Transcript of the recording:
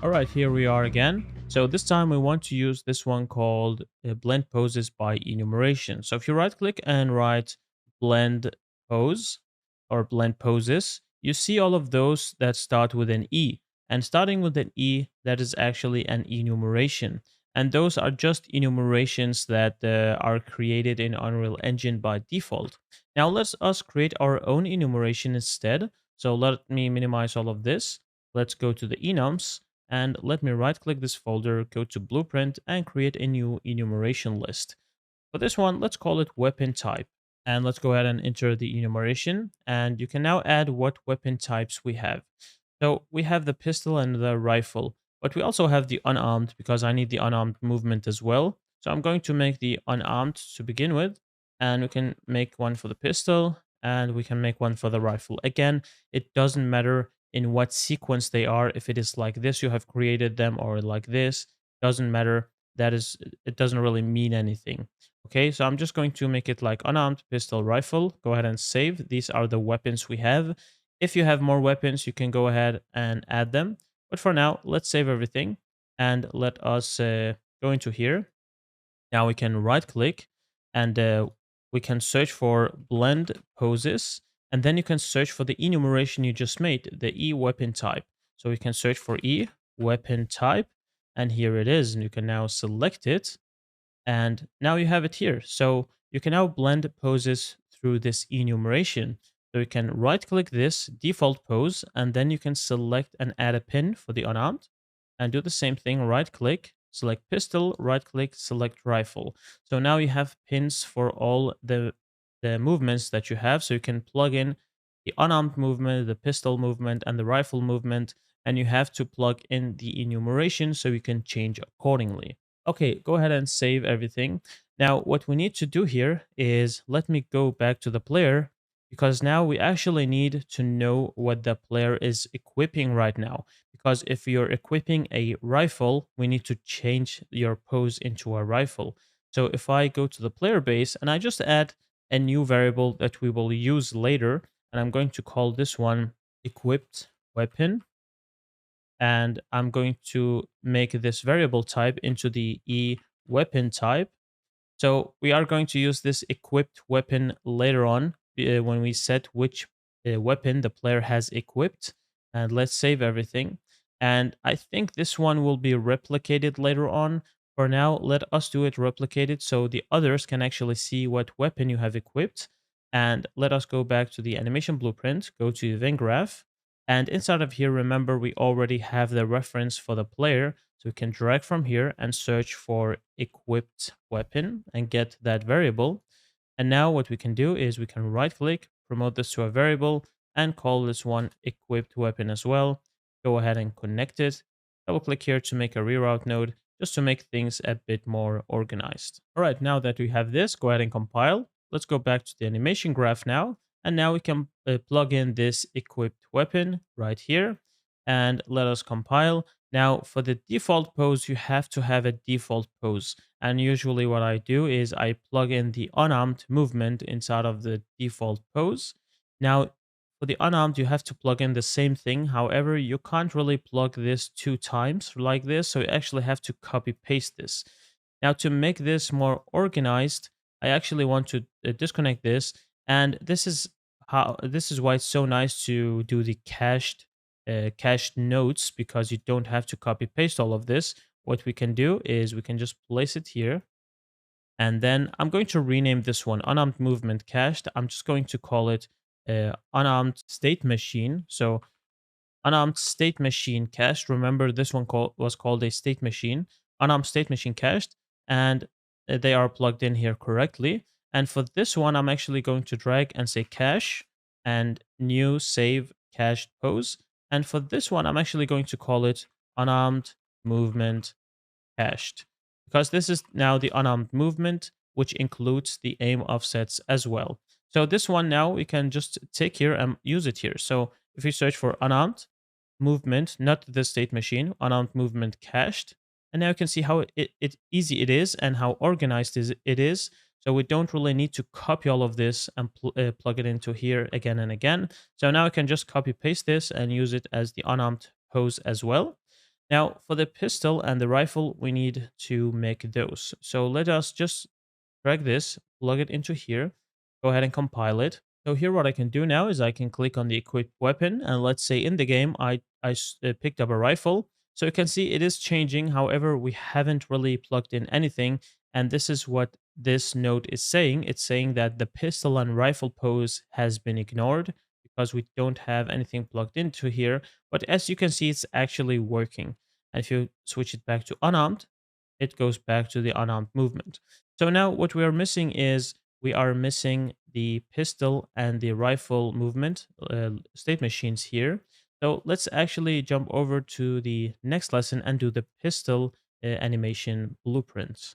All right, here we are again. So this time we want to use this one called blend poses by enumeration. So if you right click and write blend pose or blend poses, you see all of those that start with an E. And starting with an E, that is actually an enumeration. And those are just enumerations that are created in Unreal Engine by default. Now let's us create our own enumeration instead. So let me minimize all of this. Let's go to the enums and let me right click this folder, go to blueprint and create a new enumeration list. For this one, let's call it weapon type. And let's go ahead and enter the enumeration. And you can now add what weapon types we have. So we have the pistol and the rifle, but we also have the unarmed because I need the unarmed movement as well. So I'm going to make the unarmed to begin with. And we can make one for the pistol and we can make one for the rifle. Again, it doesn't matter in what sequence they are. If it is like this, you have created them, or like this, doesn't matter. That is, it doesn't really mean anything. Okay, so I'm just going to make it like unarmed, pistol, rifle. Go ahead and save. These are the weapons we have. If you have more weapons, you can go ahead and add them. But for now, let's save everything and let us go into here. Now we can right click and we can search for blend poses. And then you can search for the enumeration you just made, the E weapon type. So we can search for E weapon type. And here it is. And you can now select it and now you have it here. So you can now blend poses through this enumeration. So you can right click this default pose, and then you can select and add a pin for the unarmed and do the same thing. Right click, select pistol, right click, select rifle. So now you have pins for all the movements that you have. So you can plug in the unarmed movement, the pistol movement, and the rifle movement. And you have to plug in the enumeration so you can change accordingly. Okay, go ahead and save everything. Now, what we need to do here is let me go back to the player because now we actually need to know what the player is equipping right now. Because if you're equipping a rifle, we need to change your pose into a rifle. So if I go to the player base and I just add a new variable that we will use later, and I'm going to call this one equipped weapon, and I'm going to make this variable type into the E weapon type. So we are going to use this equipped weapon later on when we set which weapon the player has equipped. And let's save everything. And I think this one will be replicated later on. For now, let us do it replicated so the others can actually see what weapon you have equipped. And let us go back to the animation blueprint, go to event graph. And inside of here, remember, we already have the reference for the player. So we can drag from here and search for equipped weapon and get that variable. And now what we can do is we can right click, promote this to a variable, and call this one equipped weapon as well. Go ahead and connect it. Double click here to make a reroute node just to make things a bit more organized. All right, now that we have this, go ahead and compile. Let's go back to the animation graph now. And now we can plug in this equipped weapon right here and let us compile. Now, for the default pose, you have to have a default pose. And usually what I do is I plug in the unarmed movement inside of the default pose. Now, for the unarmed, you have to plug in the same thing. However, you can't really plug this two times like this. So you actually have to copy paste this. Now, to make this more organized, I actually want to disconnect this. And this is why it's so nice to do the cached notes, because you don't have to copy paste all of this. What we can do is we can just place it here. And then I'm going to rename this one unarmed movement cached. I'm just going to call it unarmed state machine. So unarmed state machine cached. Remember, this one was called a state machine, unarmed state machine cached, and they are plugged in here correctly. And for this one, I'm actually going to drag and say cache and new save cached pose. And for this one, I'm actually going to call it unarmed movement cached, because this is now the unarmed movement, which includes the aim offsets as well. So this one now we can just take here and use it here. So if you search for unarmed movement, not the state machine, unarmed movement cached, and now you can see how easy it is and how organized it is. So we don't really need to copy all of this and plug it into here again and again. So now I can just copy paste this and use it as the unarmed pose as well. Now, for the pistol and the rifle, we need to make those. So let us just drag this, plug it into here, go ahead and compile it. So here what I can do now is I can click on the equipped weapon, and let's say in the game I picked up a rifle. So you can see it is changing. However, we haven't really plugged in anything, and this is what this note is saying. It's saying that the pistol and rifle pose has been ignored because we don't have anything plugged into here. But as you can see, it's actually working. And if you switch it back to unarmed, it goes back to the unarmed movement. So now what we are missing is we are missing the pistol and the rifle movement state machines here. So let's actually jump over to the next lesson and do the pistol animation blueprints.